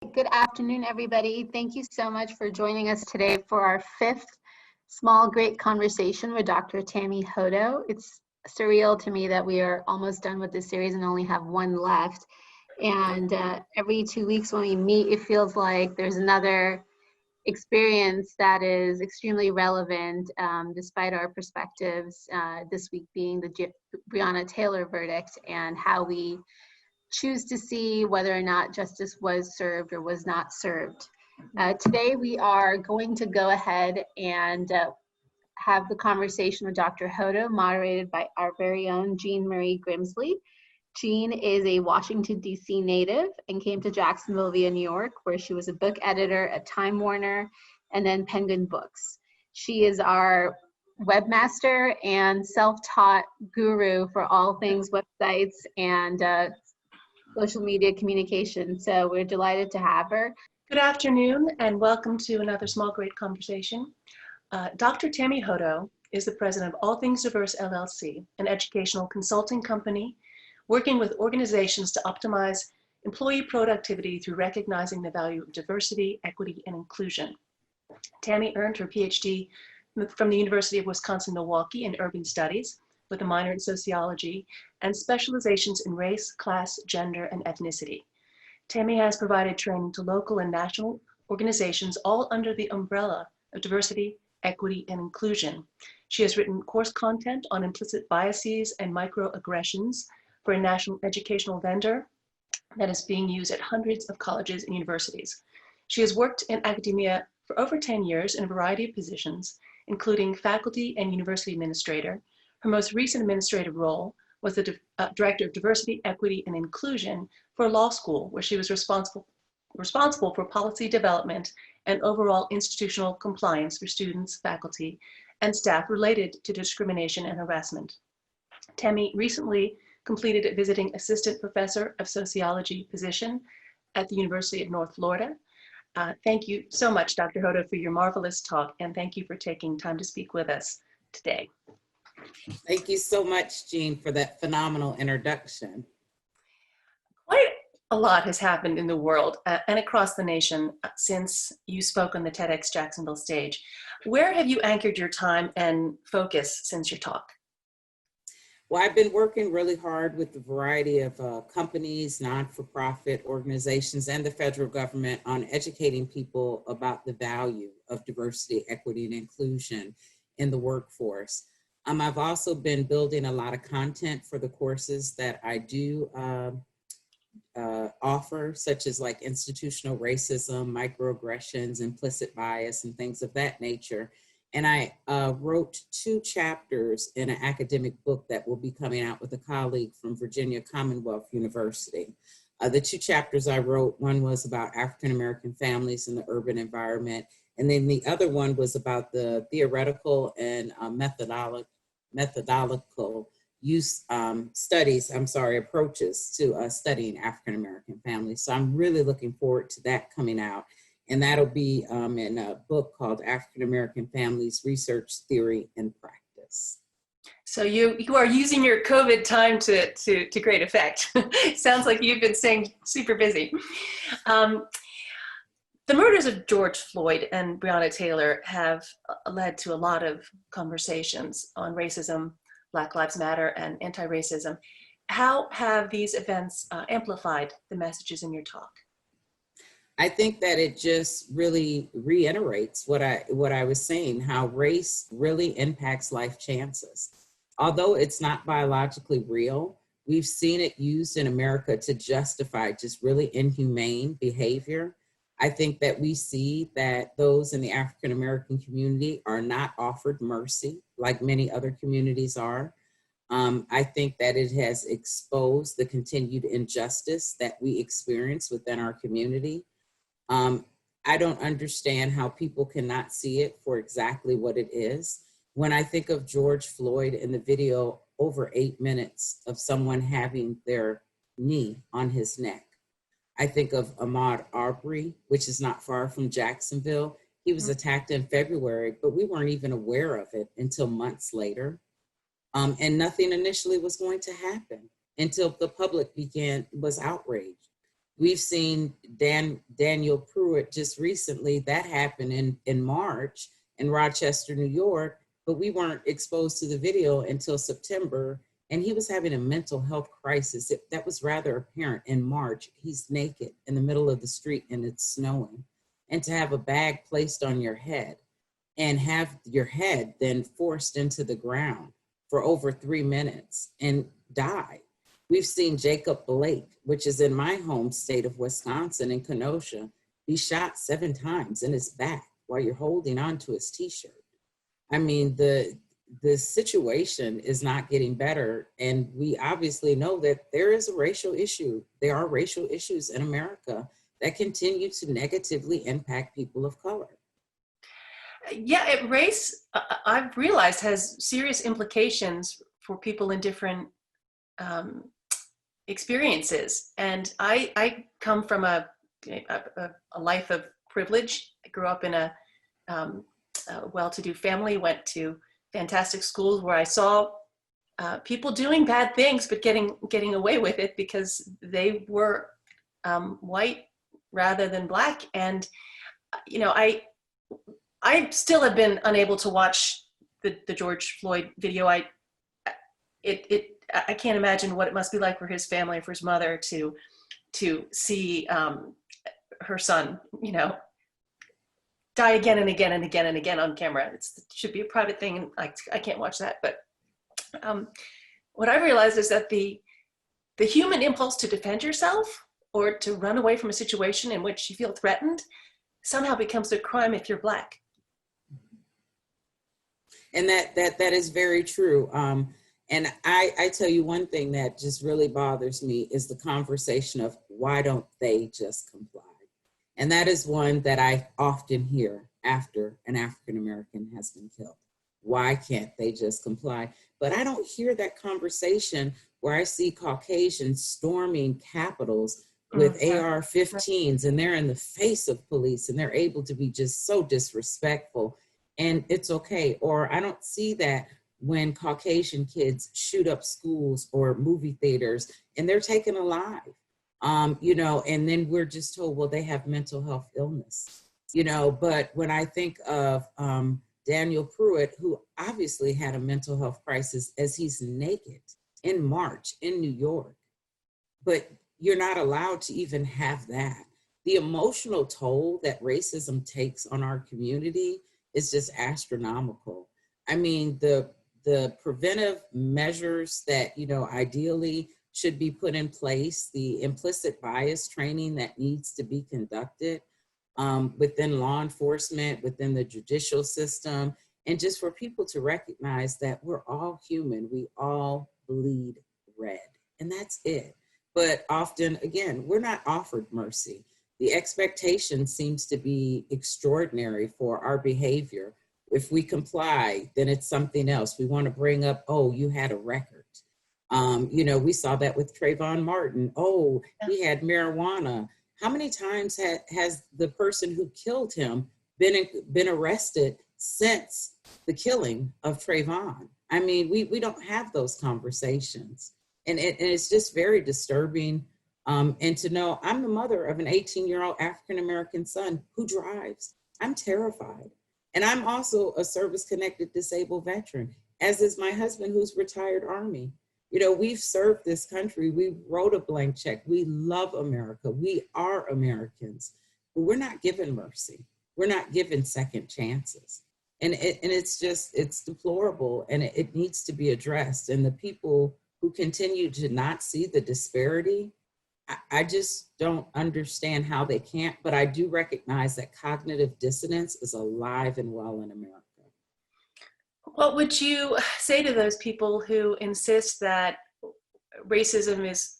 Good afternoon, everybody. Thank you so much for joining us today for our fifth small great conversation with Dr. Tammy Hodo. It's surreal to me that we are almost done with this series and only have one left. And every 2 weeks when we meet, it feels like there's another experience that is extremely relevant despite our perspectives, this week being the Breonna Taylor verdict and how we choose to see whether or not justice was served or was not served. Today we are going to go ahead and have the conversation with Dr. Hodo, moderated by our very own Jean Marie Grimsley. Jean is a Washington, D.C. native and came to Jacksonville via New York, where she was a book editor at Time Warner and then Penguin Books. She is our webmaster and self-taught guru for all things websites and social media communication. So we're delighted to have her. Good afternoon and welcome to another small great conversation. Dr. Tammy Hodo is the president of All Things Diverse LLC, an educational consulting company working with organizations to optimize employee productivity through recognizing the value of diversity, equity, and inclusion. Tammy earned her Ph.D. from the University of Wisconsin-Milwaukee in Urban Studies with a minor in sociology and specializations in race, class, gender, and ethnicity. Tammy has provided training to local and national organizations all under the umbrella of diversity, equity, and inclusion. She has written course content on implicit biases and microaggressions for a national educational vendor that is being used at hundreds of colleges and universities. She has worked in academia for over 10 years in a variety of positions, including faculty and university administrator. Her most recent administrative role was the Director of Diversity, Equity, and Inclusion for a law school, where she was responsible for policy development and overall institutional compliance for students, faculty, and staff related to discrimination and harassment. Tammy recently completed a visiting assistant professor of sociology position at the University of North Florida. Thank you so much, Dr. Hodo, for your marvelous talk, and thank you for taking time to speak with us today. Thank you so much, Jean, for that phenomenal introduction. Quite a lot has happened in the world and across the nation since you spoke on the TEDxJacksonville stage. Where have you anchored your time and focus since your talk? Well, I've been working really hard with a variety of companies, non-for-profit organizations, and the federal government on educating people about the value of diversity, equity, and inclusion in the workforce. I've also been building a lot of content for the courses that I do offer, such as like institutional racism, microaggressions, implicit bias, and things of that nature. And I wrote 2 chapters in an academic book that will be coming out with a colleague from Virginia Commonwealth University. The 2 chapters I wrote, one was about African-American families in the urban environment, and then the other one was about the theoretical and methodological approaches to studying African-American families. So I'm really looking forward to that coming out. And that'll be in a book called African-American Families, Research, Theory, and Practice. So you are using your COVID time to great effect. It sounds like you've been staying super busy. The murders of George Floyd and Breonna Taylor have led to a lot of conversations on racism, Black Lives Matter, and anti-racism. How have these events amplified the messages in your talk? I think that it just really reiterates what I was saying, how race really impacts life chances. Although it's not biologically real, we've seen it used in America to justify just really inhumane behavior. I think that we see that those in the African-American community are not offered mercy like many other communities are. I think that it has exposed the continued injustice that we experience within our community. I don't understand how people cannot see it for exactly what it is. When I think of George Floyd in the video, over 8 minutes of someone having their knee on his neck. I think of Ahmaud Arbery, which is not far from Jacksonville. He was attacked in February, but we weren't even aware of it until months later. And nothing initially was going to happen until the public was outraged. We've seen Daniel Pruitt just recently. That happened in March in Rochester, New York, but we weren't exposed to the video until September. And he was having a mental health crisis. That was rather apparent in March. He's naked in the middle of the street and it's snowing. And to have a bag placed on your head and have your head then forced into the ground for over 3 minutes and die. We've seen Jacob Blake, which is in my home state of Wisconsin, in Kenosha, be shot 7 times in his back while you're holding onto his t-shirt. I mean, the situation is not getting better. And we obviously know that there is a racial issue. There are racial issues in America that continue to negatively impact people of color. Yeah, race, I've realized, has serious implications for people in different experiences. And I come from a life of privilege. I grew up in a well-to-do family, went to fantastic schools where I saw people doing bad things, but getting away with it because they were white rather than Black. And, you know, I still have been unable to watch the George Floyd video. I can't imagine what it must be like for his family, for his mother to see her son, you know, die again and again and again and again on camera. It should be a private thing, and I can't watch that. But what I realized is that the human impulse to defend yourself or to run away from a situation in which you feel threatened somehow becomes a crime if you're Black. And that is very true. And I tell you one thing that just really bothers me is the conversation of why don't they just comply? And that is one that I often hear after an African-American has been killed. Why can't they just comply? But I don't hear that conversation where I see Caucasians storming capitals with AR-15s, and they're in the face of police and they're able to be just so disrespectful, and it's okay. Or I don't see that when Caucasian kids shoot up schools or movie theaters and they're taken alive, you know, and then we're just told, well, they have mental health illness, you know. But when I think of Daniel Pruitt, who obviously had a mental health crisis as he's naked in March in New York, but you're not allowed to even have that. The emotional toll that racism takes on our community is just astronomical. I mean, the preventive measures that, you know, ideally should be put in place, the implicit bias training that needs to be conducted within law enforcement, within the judicial system, and just for people to recognize that we're all human, we all bleed red, and that's it. But often, again, we're not offered mercy. The expectation seems to be extraordinary for our behavior. If we comply, then it's something else. We want to bring up, oh, you had a record. You know, we saw that with Trayvon Martin. Oh, he had marijuana. How many times has the person who killed him been arrested since the killing of Trayvon? I mean, we don't have those conversations. And it's just very disturbing. And to know I'm the mother of an 18-year-old African-American son who drives. I'm terrified. And I'm also a service-connected disabled veteran, as is my husband, who's retired Army. You know, we've served this country. We wrote a blank check. We love America. We are Americans, but we're not given mercy. We're not given second chances. And it's deplorable, and it needs to be addressed. And the people who continue to not see the disparity, I just don't understand how they can't, but I do recognize that cognitive dissonance is alive and well in America. What would you say to those people who insist that racism is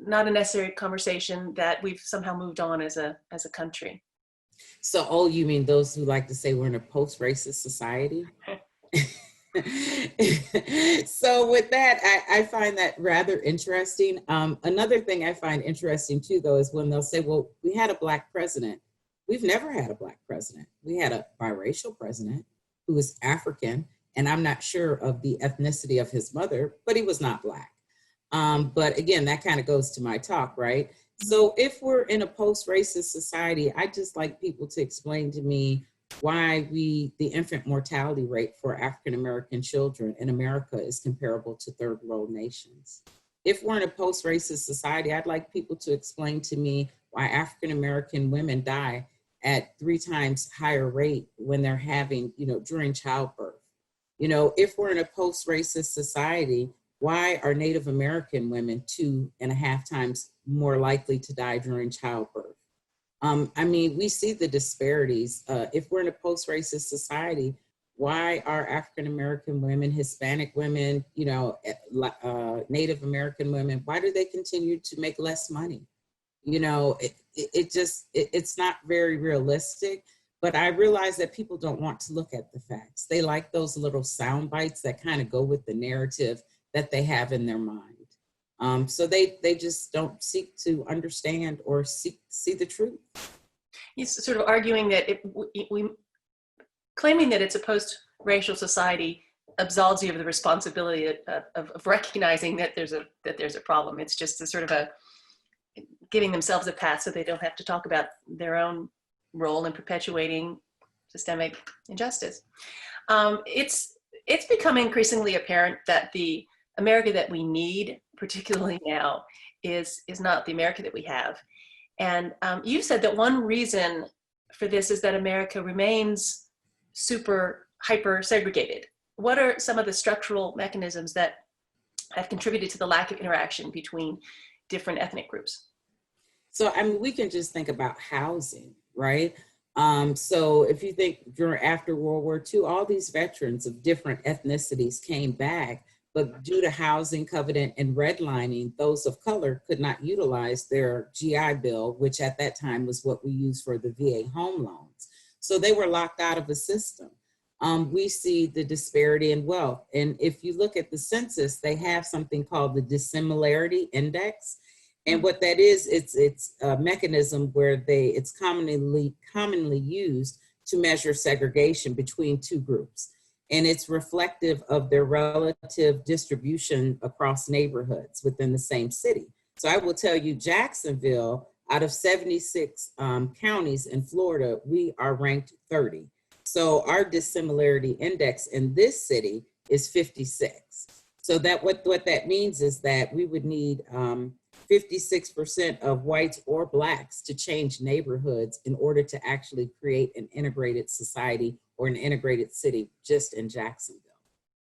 not a necessary conversation, that we've somehow moved on as a country? So, oh, you mean those who like to say we're in a post-racist society? So with that, I find that rather interesting. Another thing I find interesting too, though, is when they'll say, well, we had a Black president. We've never had a Black president. We had a biracial president who was African, and I'm not sure of the ethnicity of his mother, but he was not Black. But again, that kind of goes to my talk, right? So if we're in a post-racist society, I just like people to explain to me why the infant mortality rate for African-American children in America is comparable to third world nations. If we're in a post-racist society, I'd like people to explain to me why African-American women die at 3 times higher rate when they're having, during childbirth. If we're in a post-racist society, why are Native American women 2.5 times more likely to die during childbirth? We see the disparities. If we're in a post-racist society, why are African-American women, Hispanic women, Native American women, why do they continue to make less money? It's not very realistic, but I realize that people don't want to look at the facts. They like those little sound bites that kind of go with the narrative that they have in their mind. So they just don't seek to understand or see the truth. He's sort of arguing that claiming that it's a post-racial society absolves you of the responsibility of recognizing that there's a problem. It's just a sort of giving themselves a pass so they don't have to talk about their own role in perpetuating systemic injustice. It's become increasingly apparent that the America that we need, particularly now, is not the America that we have. And you said that one reason for this is that America remains hyper segregated. What are some of the structural mechanisms that have contributed to the lack of interaction between different ethnic groups? So, we can just think about housing, right? So if you think after World War II, all these veterans of different ethnicities came back, but due to housing covenant and redlining, those of color could not utilize their GI Bill, which at that time was what we used for the VA home loans. So they were locked out of the system. We see the disparity in wealth. And if you look at the census, they have something called the dissimilarity index. And what that is, it's a mechanism where it's commonly used to measure segregation between 2 groups. And it's reflective of their relative distribution across neighborhoods within the same city. So I will tell you, Jacksonville, out of 76 counties in Florida, we are ranked 30. So our dissimilarity index in this city is 56. So that what that means is that we would need 56% of whites or blacks to change neighborhoods in order to actually create an integrated society or an integrated city just in Jacksonville.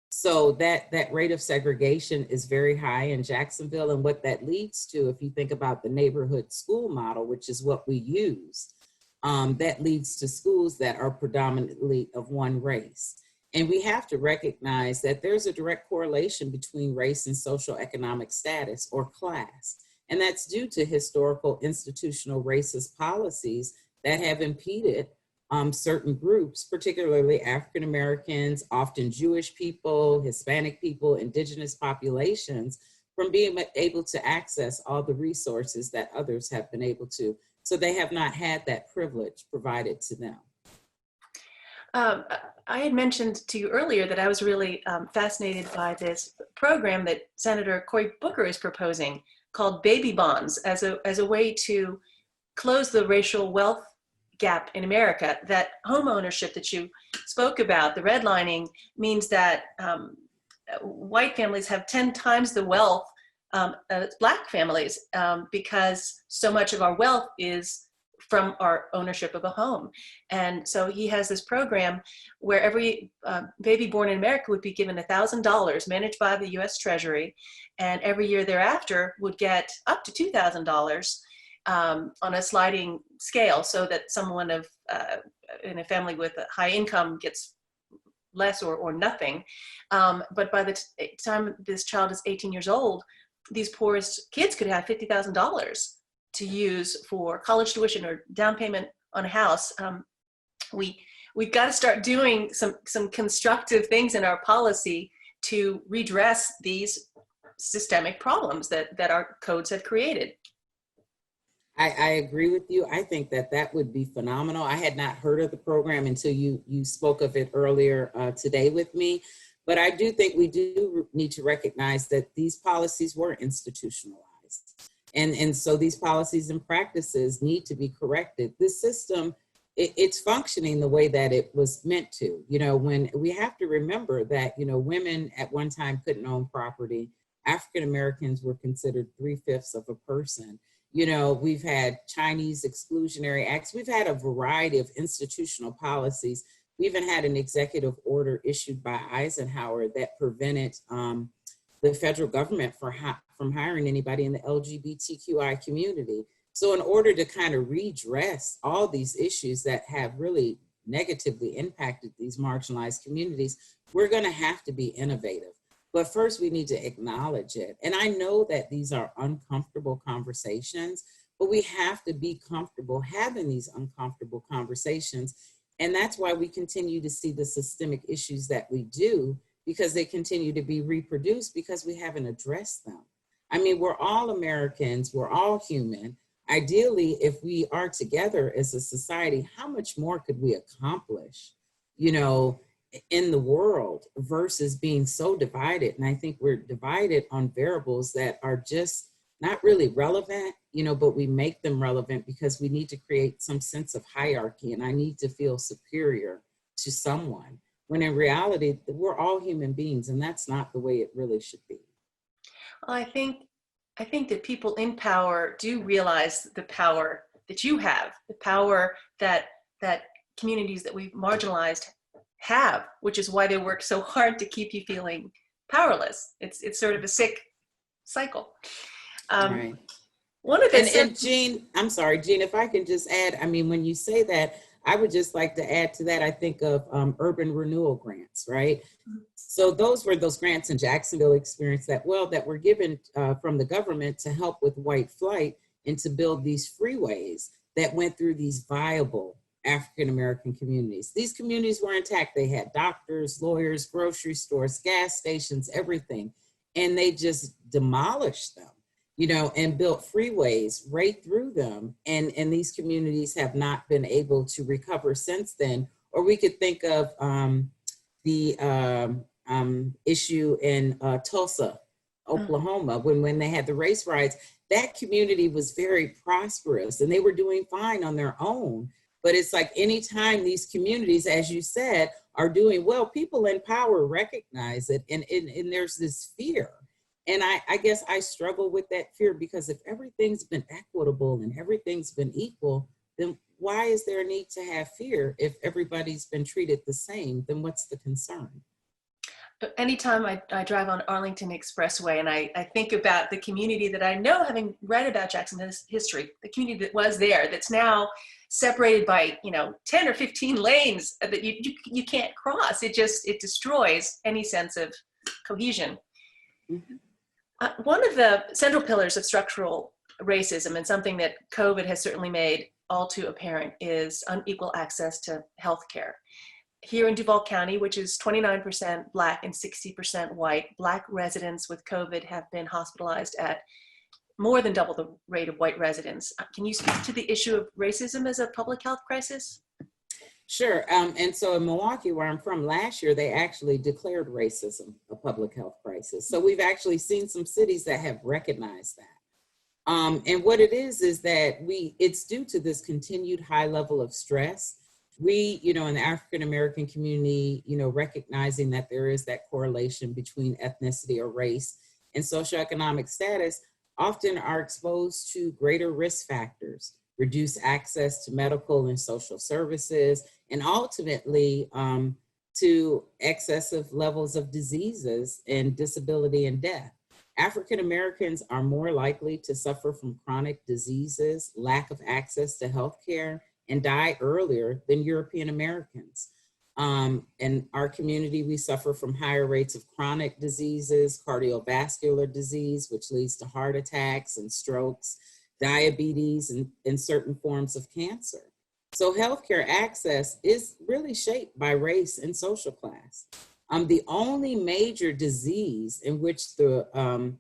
So that rate of segregation is very high in Jacksonville. And what that leads to, if you think about the neighborhood school model, which is what we use, that leads to schools that are predominantly of one race. And we have to recognize that there's a direct correlation between race and social economic status or class. And that's due to historical institutional racist policies that have impeded certain groups, particularly African Americans, often Jewish people, Hispanic people, indigenous populations, from being able to access all the resources that others have been able to. So they have not had that privilege provided to them. I had mentioned to you earlier that I was really fascinated by this program that Senator Cory Booker is proposing called baby bonds as a way to close the racial wealth gap in America. That home ownership that you spoke about, the redlining, means that white families have 10 times the wealth as Black families because so much of our wealth is from our ownership of a home. And so he has this program where every baby born in America would be given $1,000 managed by the US Treasury, and every year thereafter would get up to $2,000 on a sliding scale, so that someone in a family with a high income gets less or nothing. But by the time this child is 18 years old, these poorest kids could have $50,000 to use for college tuition or down payment on a house. We've got to start doing some constructive things in our policy to redress these systemic problems that our codes have created. I agree with you. I think that would be phenomenal. I had not heard of the program until you spoke of it earlier today with me. But I do think we do need to recognize that these policies were institutionalized. And so these policies and practices need to be corrected. This system, it's functioning the way that it was meant to. When we have to remember that, women at one time couldn't own property. African Americans were considered 3/5 of a person. We've had Chinese exclusionary acts. We've had a variety of institutional policies. We even had an executive order issued by Eisenhower that prevented the federal government from hiring anybody in the LGBTQI community. So in order to kind of redress all these issues that have really negatively impacted these marginalized communities, we're going to have to be innovative. But first, we need to acknowledge it. And I know that these are uncomfortable conversations, but we have to be comfortable having these uncomfortable conversations. And that's why we continue to see the systemic issues that we do, because they continue to be reproduced because we haven't addressed them. I mean, we're all Americans, we're all human. Ideally, if we are together as a society, how much more could we accomplish, in the world versus being so divided? And I think we're divided on variables that are just not really relevant, but we make them relevant because we need to create some sense of hierarchy, and I need to feel superior to someone, when in reality, we're all human beings, and that's not the way it really should be. I think that people in power do realize the power that you have, the power that communities that we've marginalized have, which is why they work so hard to keep you feeling powerless. It's sort of a sick cycle. Right. One of the and Jean, I'm sorry, Jean, if I can just add, I mean, when you say that, I would just like to add to that, I think of urban renewal grants, right? So those were those grants in Jacksonville experience that were given from the government to help with white flight and to build these freeways that went through these viable African-American communities. These communities were intact. They had doctors, lawyers, grocery stores, gas stations, everything. And they just demolished them, and built freeways right through them. And these communities have not been able to recover since then. Or we could think of the issue in Tulsa, Oklahoma, when they had the race riots. That community was very prosperous and they were doing fine on their own. But it's like anytime these communities, as you said, are doing well, people in power recognize it, and there's this fear. And I guess I struggle with that fear, because if everything's been equitable and everything's been equal, then why is there a need to have fear? If everybody's been treated the same, then what's the concern? Anytime I drive on Arlington Expressway and I think about the community that I know, having read about Jacksonville's history, the community that was there, that's now separated by 10 or 15 lanes that you can't cross. It destroys any sense of cohesion. Mm-hmm. One of the central pillars of structural racism, and something that COVID has certainly made all too apparent, is unequal access to healthcare. Here in Duval County, which is 29% Black and 60% white, Black residents with COVID have been hospitalized at more than double the rate of white residents. Can you speak to the issue of racism as a public health crisis? Sure. And so in Milwaukee, where I'm from, last year, they actually declared racism a public health crisis. So we've actually seen some cities that have recognized that. And what it is that it's due to this continued high level of stress. We, in the African-American community, recognizing that there is that correlation between ethnicity or race and socioeconomic status, often are exposed to greater risk factors, reduced access to medical and social services, and ultimately to excessive levels of diseases and disability and death. African Americans are more likely to suffer from chronic diseases, lack of access to healthcare, and die earlier than European Americans. In our community, we suffer from higher rates of chronic diseases, cardiovascular disease, which leads to heart attacks and strokes, diabetes, and certain forms of cancer. So healthcare access is really shaped by race and social class. The only major disease in which the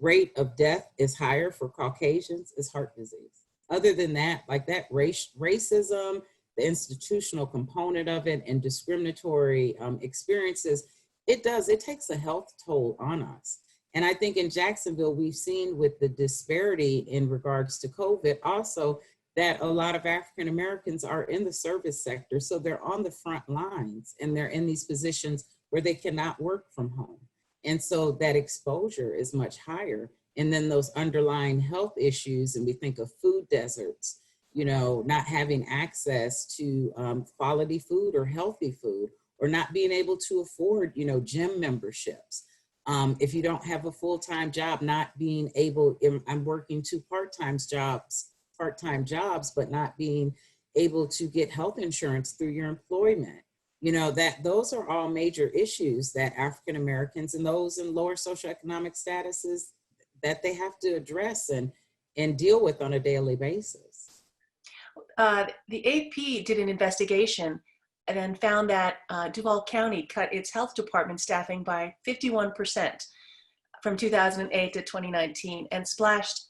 rate of death is higher for Caucasians is heart disease. Other than that, like that racism, the institutional component of it, and discriminatory experiences, it takes a health toll on us. And I think in Jacksonville, we've seen with the disparity in regards to COVID also that a lot of African Americans are in the service sector. So they're on the front lines and they're in these positions where they cannot work from home. And so that exposure is much higher. And then those underlying health issues, and we think of food deserts, you know, not having access to quality food or healthy food, or not being able to afford, you know, gym memberships. If you don't have a full-time job, not being able, I'm working two part-time jobs, but not being able to get health insurance through your employment. You know, that those are all major issues that African Americans and those in lower socioeconomic statuses that they have to address and deal with on a daily basis. The AP did an investigation and then found that Duval County cut its health department staffing by 51% from 2008 to 2019 and slashed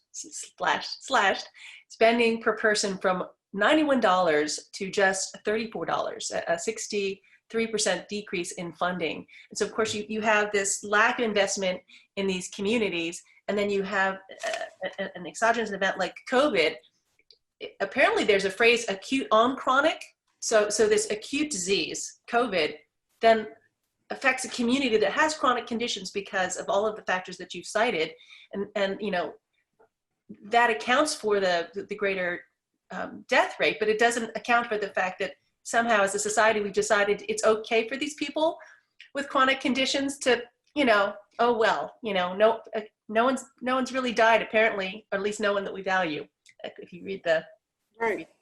spending per person from $91 to just $34, a 63% decrease in funding. And so of course you have this lack of investment in these communities, and then you have an exogenous event like COVID. Apparently there's a phrase, acute on chronic. So this acute disease, COVID, then affects a community that has chronic conditions because of all of the factors that you've cited. And you know, that accounts for the greater death rate, but it doesn't account for the fact that somehow as a society, we've decided it's okay for these people with chronic conditions to, you know, oh, well, you know, no one's really died apparently, or at least no one that we value, if you read the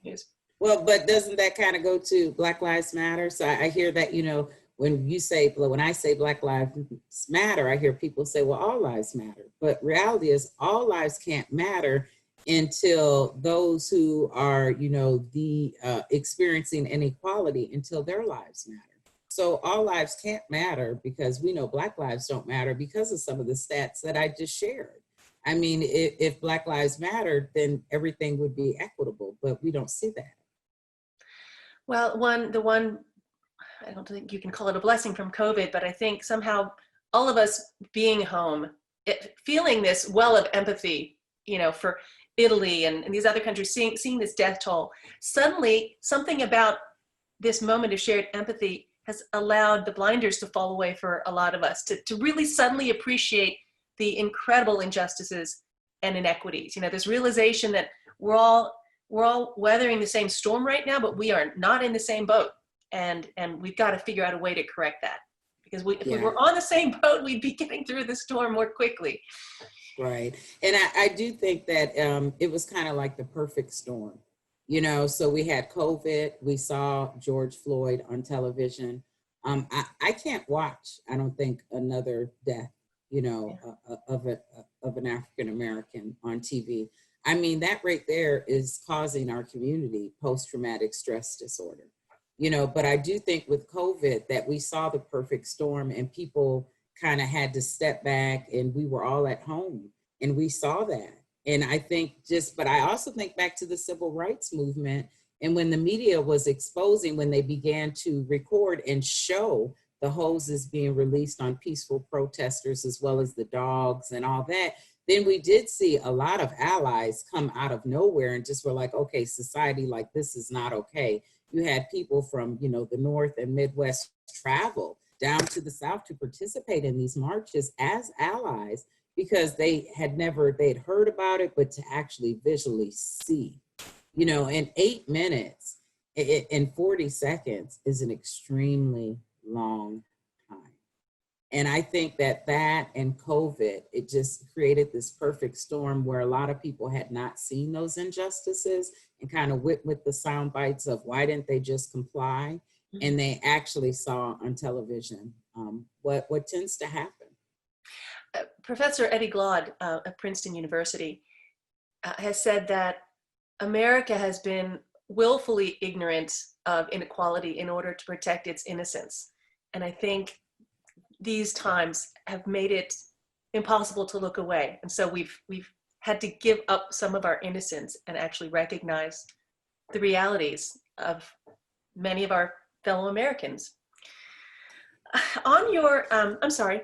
news. Well, but doesn't that kind of go to Black Lives Matter? So I hear that, you know, when I say Black Lives Matter, I hear people say, well, all lives matter. But reality is all lives can't matter until those who are, you know, experiencing inequality, until their lives matter. So all lives can't matter because we know Black lives don't matter because of some of the stats that I just shared. I mean, if Black lives mattered, then everything would be equitable, but we don't see that. Well, I don't think you can call it a blessing from COVID, but I think somehow all of us being home, feeling this well of empathy, you know, for Italy and these other countries, seeing this death toll, suddenly something about this moment of shared empathy has allowed the blinders to fall away for a lot of us to really suddenly appreciate the incredible injustices and inequities. You know, this realization that we're all weathering the same storm right now, but we are not in the same boat. And we've got to figure out a way to correct that, because if we were on the same boat, we'd be getting through the storm more quickly. Right. And I do think that it was kind of like the perfect storm, you know, so we had COVID, we saw George Floyd on television. I can't watch, I don't think, another death, you know, of an African-American on TV. I mean, that right there is causing our community post-traumatic stress disorder. You know, but I do think with COVID that we saw the perfect storm and people kind of had to step back, and we were all at home and we saw that. And I think but I also think back to the civil rights movement, and when the media was exposing, when they began to record and show the hoses being released on peaceful protesters as well as the dogs and all that, then we did see a lot of allies come out of nowhere and just were like, okay, society like this is not okay. You had people from, you know, the North and Midwest travel down to the South to participate in these marches as allies because they'd heard about it, but to actually visually see, you know, and 8 minutes and 40 seconds is an extremely long time. And I think that and COVID, it just created this perfect storm where a lot of people had not seen those injustices and kind of went with the sound bites of why didn't they just comply? Mm-hmm. And they actually saw on television what tends to happen. Professor Eddie Glaude at Princeton University has said that America has been willfully ignorant of inequality in order to protect its innocence. And I think these times have made it impossible to look away. And so we've had to give up some of our innocence and actually recognize the realities of many of our fellow Americans. On your, I'm sorry.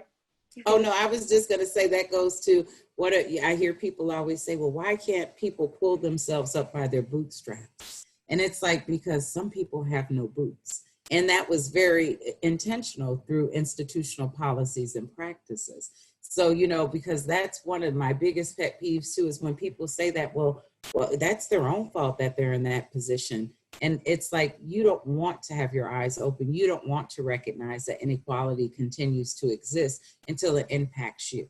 Oh, no, I was just going to say that goes to I hear people always say, well, why can't people pull themselves up by their bootstraps? And it's like, because some people have no boots. And that was very intentional through institutional policies and practices. So, because that's one of my biggest pet peeves too, is when people say that, well, that's their own fault that they're in that position. And it's like, you don't want to have your eyes open. You don't want to recognize that inequality continues to exist until it impacts you.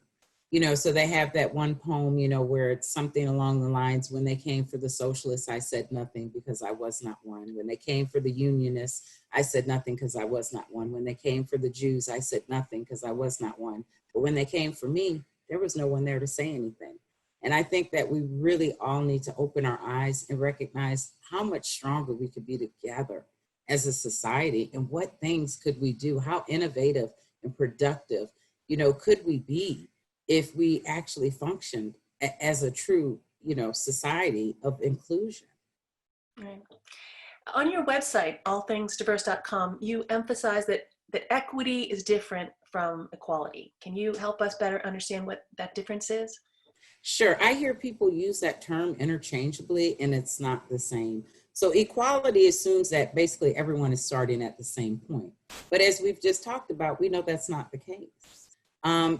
So they have that one poem, where it's something along the lines, when they came for the socialists, I said nothing because I was not one. When they came for the unionists, I said nothing because I was not one. When they came for the Jews, I said nothing because I was not one. But when they came for me, there was no one there to say anything. And I think that we really all need to open our eyes and recognize how much stronger we could be together as a society, and what things could we do? How innovative and productive, could we be if we actually functioned as a true, society of inclusion. Right. On your website, allthingsdiverse.com, you emphasize that equity is different from equality. Can you help us better understand what that difference is? Sure. I hear people use that term interchangeably, and it's not the same. So equality assumes that basically everyone is starting at the same point. But as we've just talked about, we know that's not the case.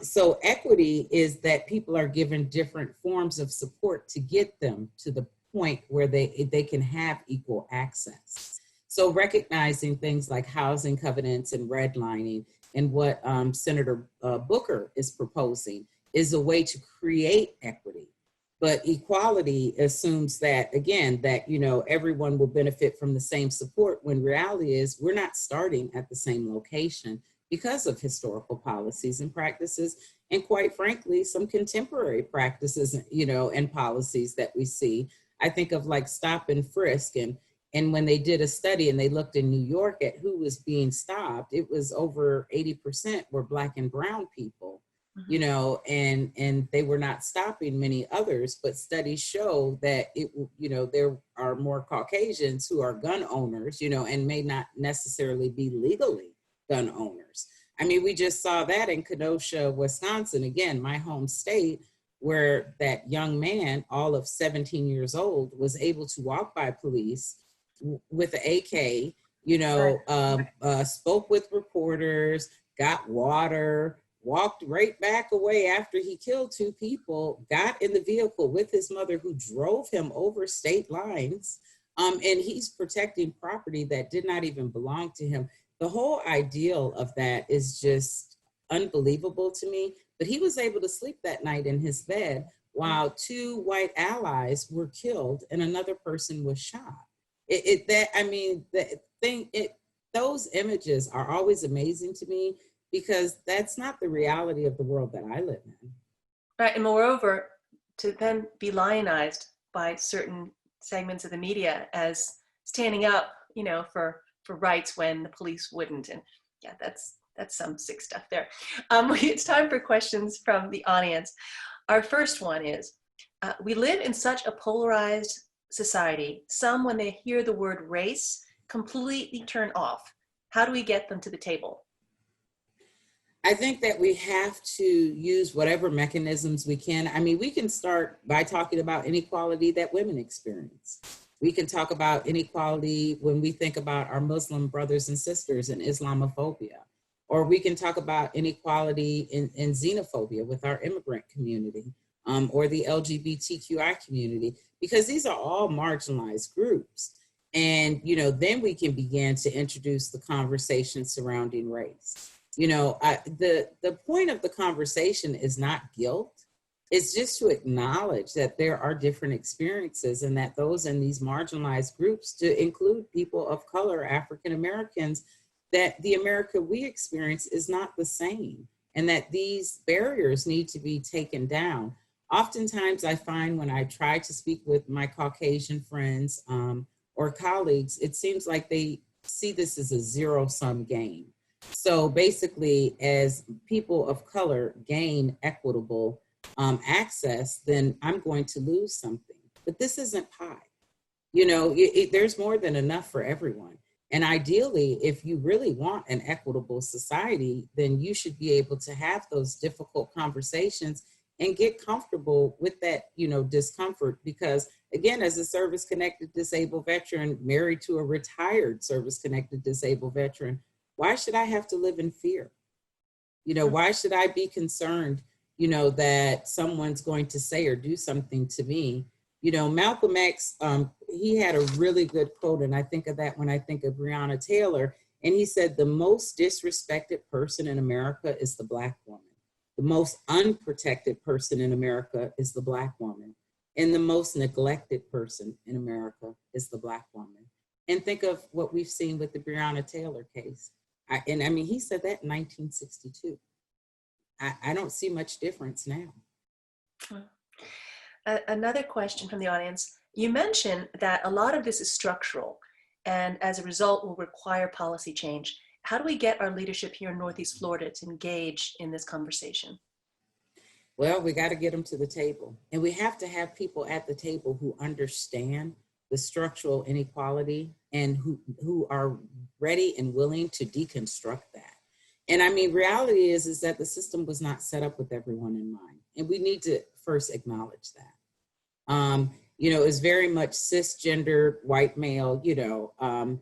So equity is that people are given different forms of support to get them to the point where they can have equal access. So recognizing things like housing covenants and redlining, and what Senator Booker is proposing, is a way to create equity. But equality assumes that, again, that, everyone will benefit from the same support, when reality is we're not starting at the same location because of historical policies and practices, and quite frankly, some contemporary practices, and policies that we see. I think of like stop and frisk, and when they did a study and they looked in New York at who was being stopped, it was over 80% were Black and brown people. And they were not stopping many others, but studies show that there are more Caucasians who are gun owners, and may not necessarily be legally gun owners. I mean, we just saw that in Kenosha, Wisconsin, again, my home state, where that young man, all of 17 years old, was able to walk by police with an AK, spoke with reporters, got water, walked right back away after he killed two people, got in the vehicle with his mother, who drove him over state lines, and he's protecting property that did not even belong to him. The whole ideal of that is just unbelievable to me. But he was able to sleep that night in his bed while two white allies were killed and another person was shot. Those images are always amazing to me, because that's not the reality of the world that I live in. Right, and moreover, to then be lionized by certain segments of the media as standing up, for rights when the police wouldn't. And yeah, that's some sick stuff there. It's time for questions from the audience. Our first one is, we live in such a polarized society. Some, when they hear the word race, completely turn off. How do we get them to the table? I think that we have to use whatever mechanisms we can. I mean, we can start by talking about inequality that women experience. We can talk about inequality when we think about our Muslim brothers and sisters and Islamophobia. Or we can talk about inequality in xenophobia with our immigrant community, or the LGBTQI community, because these are all marginalized groups. And, then we can begin to introduce the conversation surrounding race. The point of the conversation is not guilt. It's just to acknowledge that there are different experiences, and that those in these marginalized groups, to include people of color, African Americans, that the America we experience is not the same, and that these barriers need to be taken down. Oftentimes I find when I try to speak with my Caucasian friends or colleagues, it seems like they see this as a zero-sum game. So basically, as people of color gain equitable access, then I'm going to lose something. But this isn't pie. There's more than enough for everyone. And ideally, if you really want an equitable society, then you should be able to have those difficult conversations and get comfortable with that, discomfort. Because again, as a service-connected disabled veteran married to a retired service-connected disabled veteran, why should I have to live in fear? Why should I be concerned, that someone's going to say or do something to me? Malcolm X, he had a really good quote, and I think of that when I think of Breonna Taylor. And he said, the most disrespected person in America is the Black woman. The most unprotected person in America is the Black woman. And the most neglected person in America is the Black woman. And think of what we've seen with the Breonna Taylor case. He said that in 1962. I don't see much difference now. Another question from the audience. You mentioned that a lot of this is structural and as a result will require policy change. How do we get our leadership here in Northeast Florida to engage in this conversation? Well, we got to get them to the table. And we have to have people at the table who understand the structural inequality and who are ready and willing to deconstruct that. And reality is that the system was not set up with everyone in mind. And we need to first acknowledge that. It's very much cisgender, white male,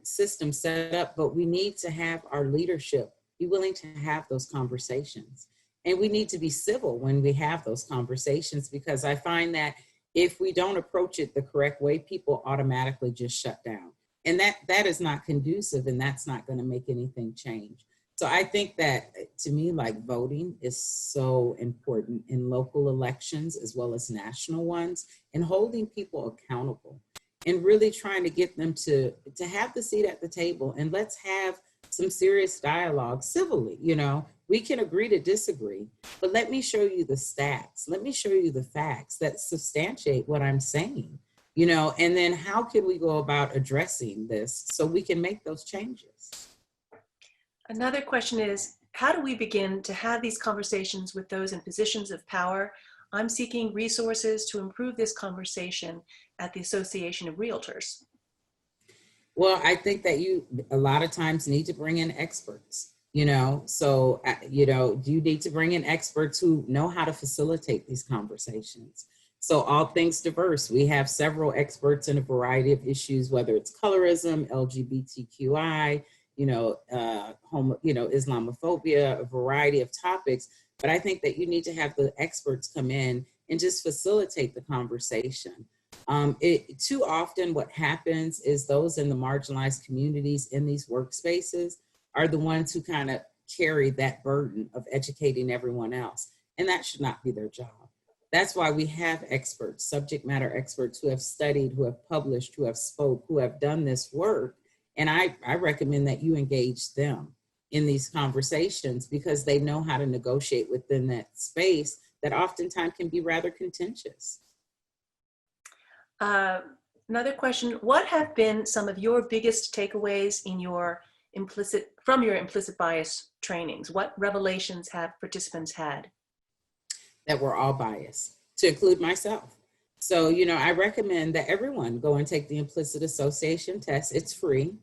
system set up, but we need to have our leadership be willing to have those conversations. And we need to be civil when we have those conversations, because I find that if we don't approach it the correct way, people automatically just shut down. And that is not conducive, and that's not going to make anything change. So I think that, to me, like, voting is so important in local elections as well as national ones, and holding people accountable and really trying to get them to have the seat at the table. And let's have some serious dialogue civilly. We can agree to disagree, but let me show you the stats. Let me show you the facts that substantiate what I'm saying, and then how can we go about addressing this so we can make those changes? Another question is, how do we begin to have these conversations with those in positions of power? I'm seeking resources to improve this conversation at the Association of Realtors. Well, I think that you a lot of times need to bring in experts, so, you need to bring in experts who know how to facilitate these conversations. So all things diverse, we have several experts in a variety of issues, whether it's colorism, LGBTQI, Islamophobia, a variety of topics. But I think that you need to have the experts come in and just facilitate the conversation. Too often what happens is those in the marginalized communities in these workspaces are the ones who kind of carry that burden of educating everyone else. And that should not be their job. That's why we have experts, subject matter experts who have studied, who have published, who have spoke, who have done this work. And I recommend that you engage them in these conversations, because they know how to negotiate within that space that oftentimes can be rather contentious. Another question, what have been some of your biggest takeaways from your implicit bias trainings? What revelations have participants had? That we're all biased, to include myself. So, I recommend that everyone go and take the implicit association test. It's free.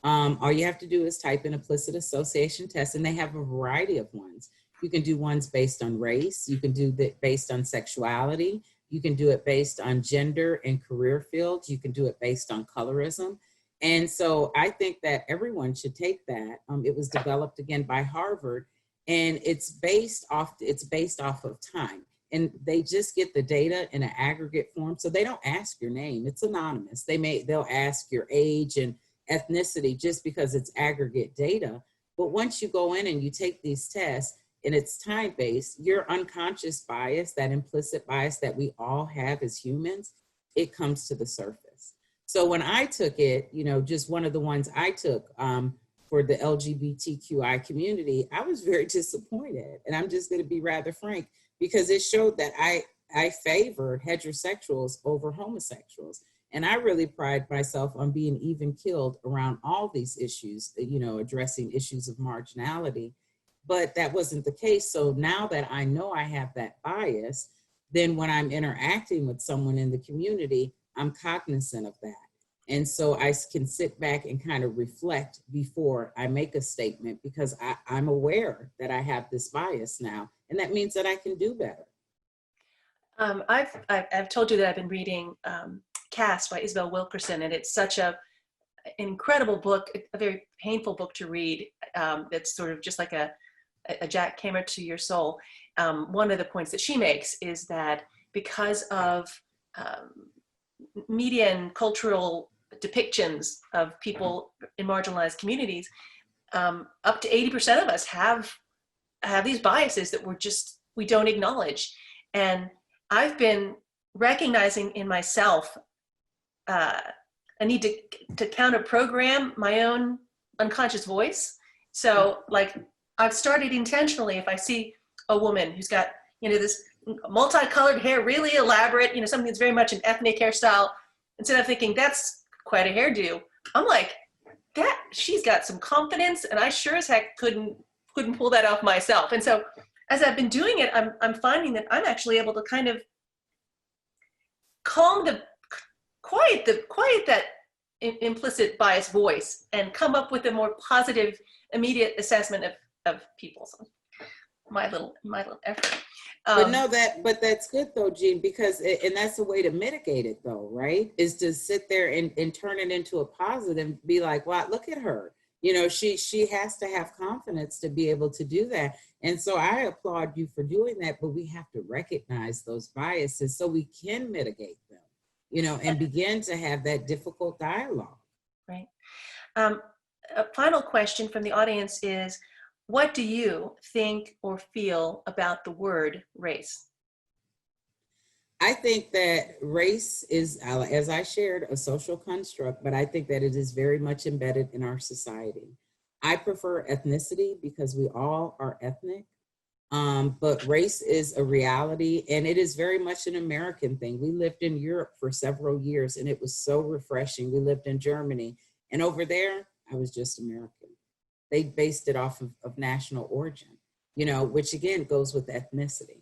All you have to do is type in implicit association test, and they have a variety of ones. You can do ones based on race. You can do that based on sexuality. You can do it based on gender and career fields. You can do it based on colorism. And so I think that everyone should take that. It was developed again by Harvard, and it's based off of time. And they just get the data in an aggregate form. So they don't ask your name, it's anonymous. They'll ask your age and ethnicity just because it's aggregate data. But once you go in and you take these tests and it's time-based, your unconscious bias, that implicit bias that we all have as humans, it comes to the surface. So when I took it, just one of the ones I took for the LGBTQI community, I was very disappointed. And I'm just gonna be rather frank, because it showed that I favored heterosexuals over homosexuals. And I really pride myself on being even keeled around all these issues, addressing issues of marginality. But that wasn't the case. So now that I know I have that bias, then when I'm interacting with someone in the community, I'm cognizant of that. And so I can sit back and kind of reflect before I make a statement, because I'm aware that I have this bias now, and that means that I can do better. I've told you that I've been reading Caste by Isabel Wilkerson, and it's such an incredible book, a very painful book to read. That's sort of just like a jackhammer to your soul. One of the points that she makes is that because of media and cultural depictions of people in marginalized communities, up to 80% of us have these biases that we don't acknowledge. And I've been recognizing in myself a need to counter program my own unconscious voice. So like I've started intentionally, if I see a woman who's got, this multicolored hair, really elaborate, something that's very much an ethnic hairstyle, instead of thinking that's quite a hairdo, I'm like, that she's got some confidence, and I sure as heck couldn't pull that off myself. And so as I've been doing it, I'm finding that I'm actually able to kind of quiet that implicit biased voice and come up with a more positive, immediate assessment of people. So my little effort. But that's good though, Jean, because, and that's a way to mitigate it though, right? Is to sit there and turn it into a positive and be like, wow, look at her. She has to have confidence to be able to do that. And so I applaud you for doing that, but we have to recognize those biases so we can mitigate them, and begin to have that difficult dialogue. Right. A final question from the audience is, what do you think or feel about the word race? I think that race is, as I shared, a social construct, but I think that it is very much embedded in our society. I prefer ethnicity because we all are ethnic, but race is a reality, and it is very much an American thing. We lived in Europe for several years, and it was so refreshing. We lived in Germany, and over there, I was just American. They based it off of national origin, which again goes with ethnicity.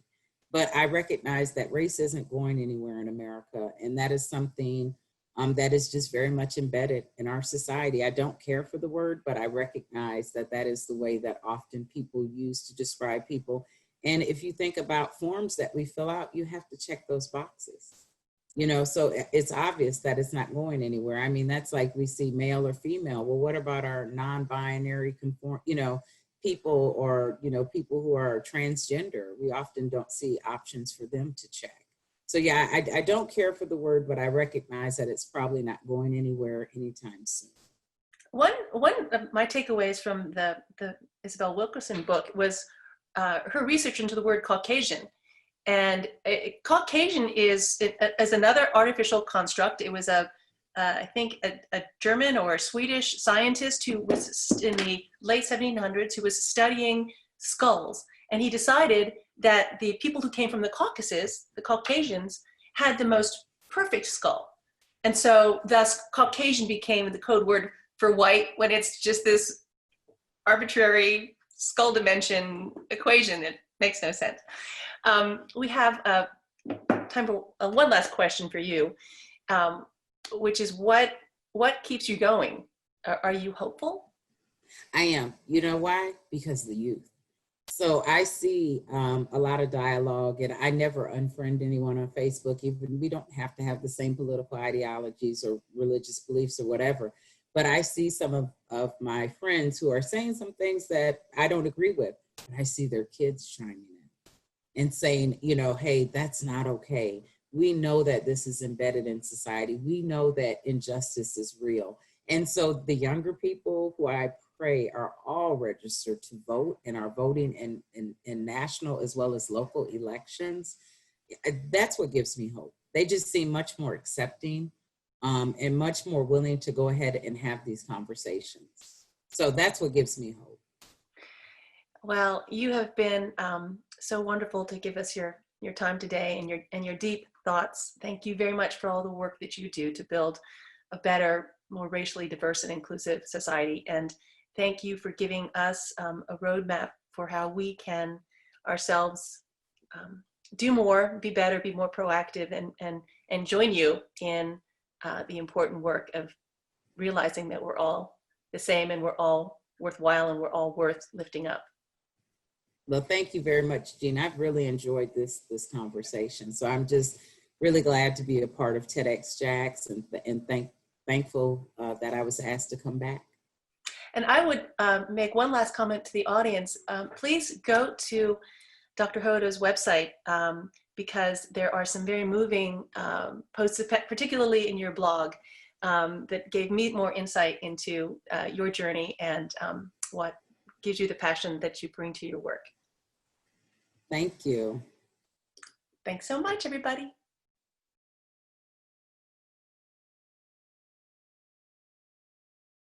But I recognize that race isn't going anywhere in America. And that is something that is just very much embedded in our society. I don't care for the word, but I recognize that that is the way that often people use to describe people. And if you think about forms that we fill out, you have to check those boxes. So it's obvious that it's not going anywhere. I mean, that's like we see male or female. Well, what about our non-binary people, or, people who are transgender? We often don't see options for them to check. So yeah, I don't care for the word, but I recognize that it's probably not going anywhere anytime soon. One of my takeaways from the Isabel Wilkerson book was her research into the word Caucasian. And Caucasian is another artificial construct. It was I think a German or a Swedish scientist who was in the late 1700s who was studying skulls. And he decided that the people who came from the Caucasus, the Caucasians, had the most perfect skull. And so thus Caucasian became the code word for white, when it's just this arbitrary skull dimension equation that makes no sense. We have time for one last question for you, which is what keeps you going? Are you hopeful? I am. You know why? Because of the youth. So I see a lot of dialogue, and I never unfriend anyone on Facebook. Even we don't have to have the same political ideologies or religious beliefs or whatever. But I see some of my friends who are saying some things that I don't agree with. But I see their kids chiming in and saying, hey, that's not okay. We know that this is embedded in society. We know that injustice is real. And so the younger people who I pray are all registered to vote and are voting in national as well as local elections. That's what gives me hope. They just seem much more accepting and much more willing to go ahead and have these conversations. So that's what gives me hope. Well, you have been so wonderful to give us your time today and your deep thoughts. Thank you very much for all the work that you do to build a better, more racially diverse and inclusive society. And thank you for giving us a roadmap for how we can ourselves do more, be better, be more proactive, and join you in the important work of realizing that we're all the same and we're all worthwhile and we're all worth lifting up. Well, thank you very much, Jean. I've really enjoyed this conversation. So I'm just really glad to be a part of TEDxJacks and thankful that I was asked to come back. And I would make one last comment to the audience. Please go to Dr. Hodo's website because there are some very moving posts, particularly in your blog, that gave me more insight into your journey and what gives you the passion that you bring to your work. Thank you. Thanks so much, everybody.